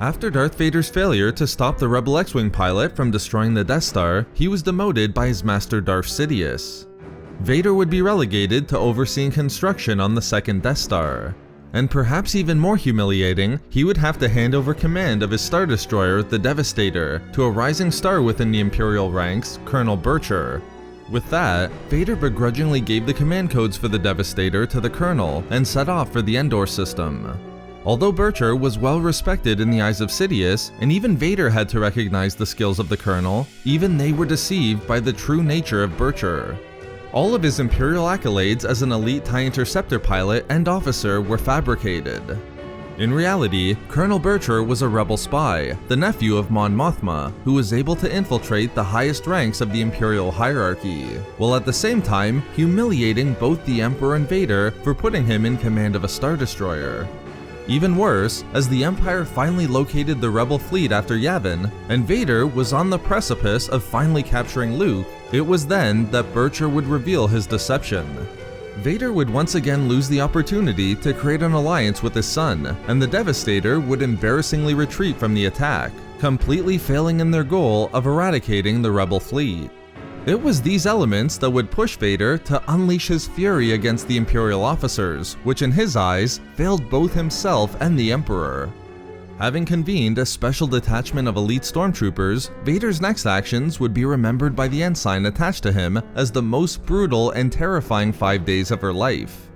After Darth Vader's failure to stop the Rebel X-Wing pilot from destroying the Death Star, he was demoted by his master Darth Sidious. Vader would be relegated to overseeing construction on the second Death Star. And perhaps even more humiliating, he would have to hand over command of his Star Destroyer, the Devastator, to a rising star within the Imperial ranks, Colonel Bircher. With that, Vader begrudgingly gave the command codes for the Devastator to the Colonel and set off for the Endor system. Although Bircher was well respected in the eyes of Sidious, and even Vader had to recognize the skills of the Colonel, even they were deceived by the true nature of Bircher. All of his Imperial accolades as an elite TIE Interceptor pilot and officer were fabricated. In reality, Colonel Bircher was a rebel spy, the nephew of Mon Mothma, who was able to infiltrate the highest ranks of the Imperial hierarchy, while at the same time humiliating both the Emperor and Vader for putting him in command of a Star Destroyer. Even worse, as the Empire finally located the Rebel fleet after Yavin, and Vader was on the precipice of finally capturing Luke, it was then that Bircher would reveal his deception. Vader would once again lose the opportunity to create an alliance with his son, and the Devastator would embarrassingly retreat from the attack, completely failing in their goal of eradicating the Rebel fleet. It was these elements that would push Vader to unleash his fury against the Imperial officers, which in his eyes failed both himself and the Emperor. Having convened a special detachment of elite stormtroopers, Vader's next actions would be remembered by the ensign attached to him as the most brutal and terrifying 5 days of her life.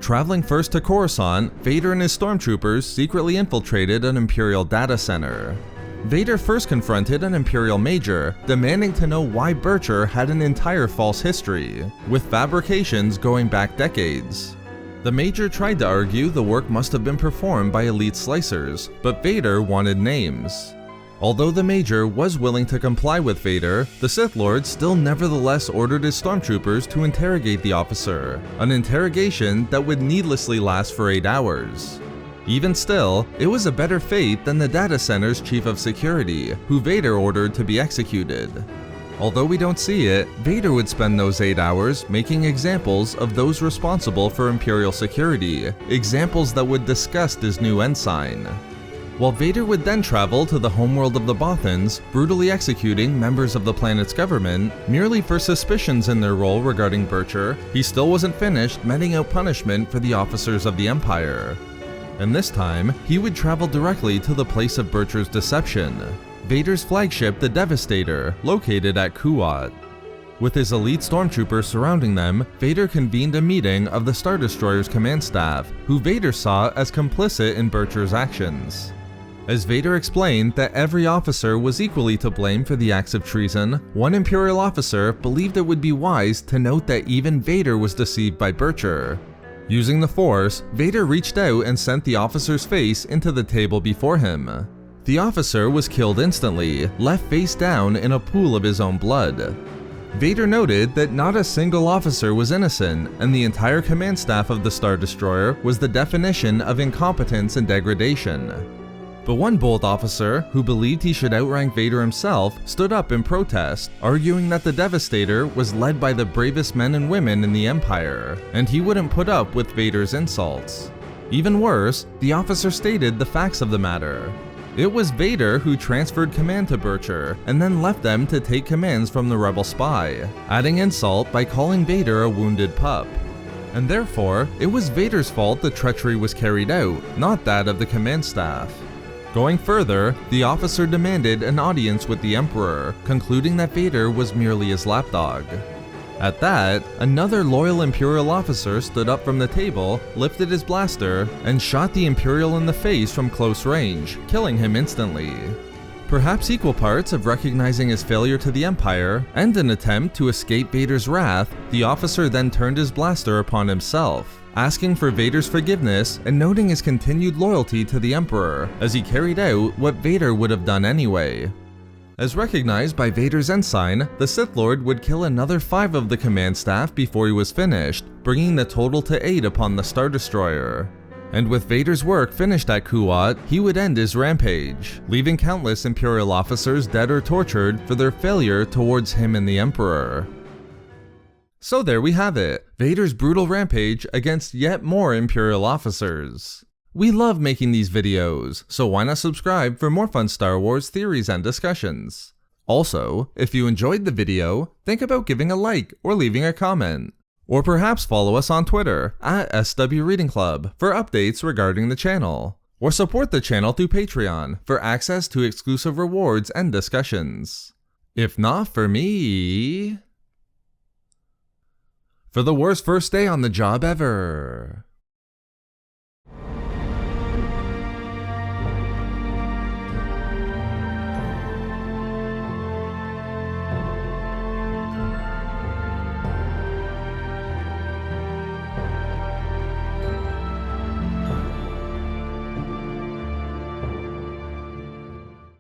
Traveling first to Coruscant, Vader and his stormtroopers secretly infiltrated an Imperial data center. Vader first confronted an Imperial major, demanding to know why Bircher had an entire false history, with fabrications going back decades. The major tried to argue the work must have been performed by elite slicers, but Vader wanted names. Although the major was willing to comply with Vader, the Sith Lord still nevertheless ordered his stormtroopers to interrogate the officer, an interrogation that would needlessly last for 8 hours. Even still, it was a better fate than the data center's chief of security, who Vader ordered to be executed. Although we don't see it, Vader would spend those 8 hours making examples of those responsible for Imperial security, examples that would disgust his new ensign. While Vader would then travel to the homeworld of the Bothans, brutally executing members of the planet's government, merely for suspicions in their role regarding Bircher, he still wasn't finished meting out punishment for the officers of the Empire. And this time, he would travel directly to the place of Bircher's deception, Vader's flagship, the Devastator, located at Kuat. With his elite stormtroopers surrounding them, Vader convened a meeting of the Star Destroyer's command staff, who Vader saw as complicit in Bircher's actions. As Vader explained that every officer was equally to blame for the acts of treason, one Imperial officer believed it would be wise to note that even Vader was deceived by Bircher. Using the Force, Vader reached out and sent the officer's face into the table before him. The officer was killed instantly, left face down in a pool of his own blood. Vader noted that not a single officer was innocent, and the entire command staff of the Star Destroyer was the definition of incompetence and degradation. But one bold officer, who believed he should outrank Vader himself, stood up in protest, arguing that the Devastator was led by the bravest men and women in the Empire, and he wouldn't put up with Vader's insults. Even worse, the officer stated the facts of the matter. It was Vader who transferred command to Bircher, and then left them to take commands from the rebel spy, adding insult by calling Vader a wounded pup. And therefore, it was Vader's fault the treachery was carried out, not that of the command staff. Going further, the officer demanded an audience with the Emperor, concluding that Vader was merely his lapdog. At that, another loyal Imperial officer stood up from the table, lifted his blaster, and shot the Imperial in the face from close range, killing him instantly. Perhaps equal parts of recognizing his failure to the Empire, and an attempt to escape Vader's wrath, the officer then turned his blaster upon himself, asking for Vader's forgiveness and noting his continued loyalty to the Emperor, as he carried out what Vader would have done anyway. As recognized by Vader's ensign, the Sith Lord would kill another 5 of the command staff before he was finished, bringing the total to 8 upon the Star Destroyer. And with Vader's work finished at Kuat, he would end his rampage, leaving countless Imperial officers dead or tortured for their failure towards him and the Emperor. So there we have it, Vader's brutal rampage against yet more Imperial officers. We love making these videos, so why not subscribe for more fun Star Wars theories and discussions? Also, if you enjoyed the video, think about giving a like or leaving a comment. Or perhaps follow us on Twitter at SW Reading Club for updates regarding the channel. Or support the channel through Patreon for access to exclusive rewards and discussions. If not for me... For the worst first day on the job ever.